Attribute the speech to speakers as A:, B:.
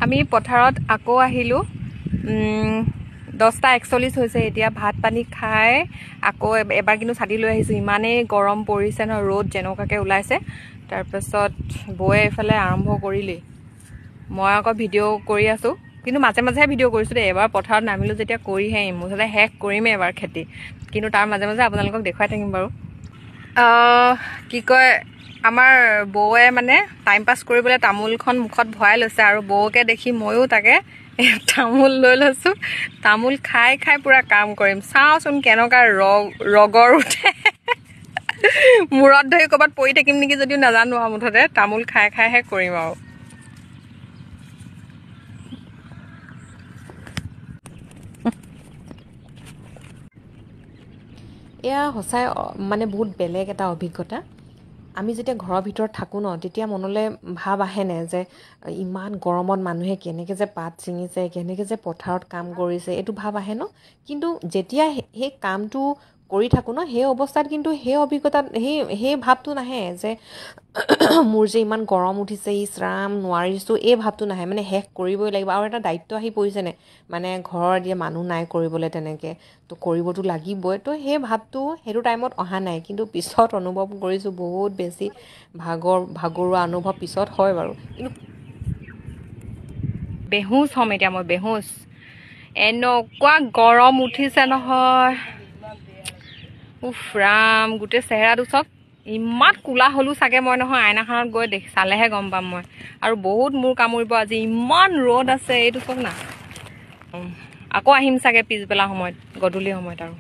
A: আমি পথাৰত আকৌ আহিলোঁ 10:41 হৈছে এতিয়া ভাত পানী খাই আকৌ এবাৰ কিন্তু ছাতি লৈ আহিছোঁ ইমানেই গৰম পৰিছে ন ৰ'দ যেনেকুৱাকৈ ওলাইছে তাৰপিছত বৌয়ে এইফালে আৰম্ভ কৰিলেই মই আকৌ ভিডিঅ' কৰি আছোঁ কিন্তু মাজে মাজেহে ভিডিঅ' কৰিছোঁ দেই এবাৰ পথাৰত নামিলোঁ যেতিয়া কৰিহে আহিম মুঠতে শেষ কৰিমেই এবাৰ খেতি কিন্তু তাৰ মাজে মাজে আপোনালোকক দেখুৱাই থাকিম বাৰু কি কয় আমাৰ বৌয়ে মানে টাইম পাছ কৰিবলৈ তামোলখন মুখত ভৰাই লৈছে আৰু বৌকে দেখি ময়ো তাকে তামোল লৈ লৈছোঁ তামোল খাই খাই পূৰা কাম কৰিম চাওঁচোন কেনেকুৱা ৰগৰ উঠে মূৰত ধৰি ক'ৰবাত পৰি থাকিম নেকি যদিও নাজানো আৰু মুঠতে তামোল খাই খাইহে কৰিম আৰু এয়া সঁচাই মানে বহুত বেলেগ এটা অভিজ্ঞতা আমি যেতিয়া ঘৰৰ ভিতৰত থাকোঁ ন তেতিয়া মনলৈ ভাৱ আহেনে যে ইমান গৰমত মানুহে কেনেকৈ যে পাত ছিঙিছে কেনেকৈ যে পথাৰত কাম কৰিছে এইটো ভাৱ আহে ন কিন্তু যেতিয়া সেই কামটো কৰি থাকোঁ ন সেই অৱস্থাত কিন্তু সেই অভিজ্ঞতাত সেই ভাৱটো নাহে যে মোৰ যে ইমান গৰম উঠিছে ইছৰাম নোৱাৰিছোঁ এই ভাৱটো নাহে মানে শেষ কৰিবই লাগিব আৰু এটা দায়িত্ব আহি পৰিছেনে মানে ঘৰৰ এতিয়া মানুহ নাই কৰিবলৈ তেনেকৈ তো কৰিবতো লাগিবই তো সেই ভাৱটো সেইটো টাইমত অহা নাই কিন্তু পিছত অনুভৱ কৰিছোঁ বহুত বেছি ভাগৰুৱা অনুভৱ পিছত হয় বাৰু কিন্তু বেহুচ হ'ম এতিয়া মই বেহুচ এনেকুৱা গৰম উঠিছে নহয় উফ ৰাম গোটেই চেহেৰাটো চাওক ইমান কোলা হ'লোঁ চাগে মই নহয় আইনাখনত গৈ চালেহে গম পাম মই আৰু বহুত মূৰ কামুৰিব আজি ইমান ৰ'দ আছে এইটো চাওক না আকৌ আহিম চাগে পিছবেলা সময়ত গধূলি সময়ত আৰু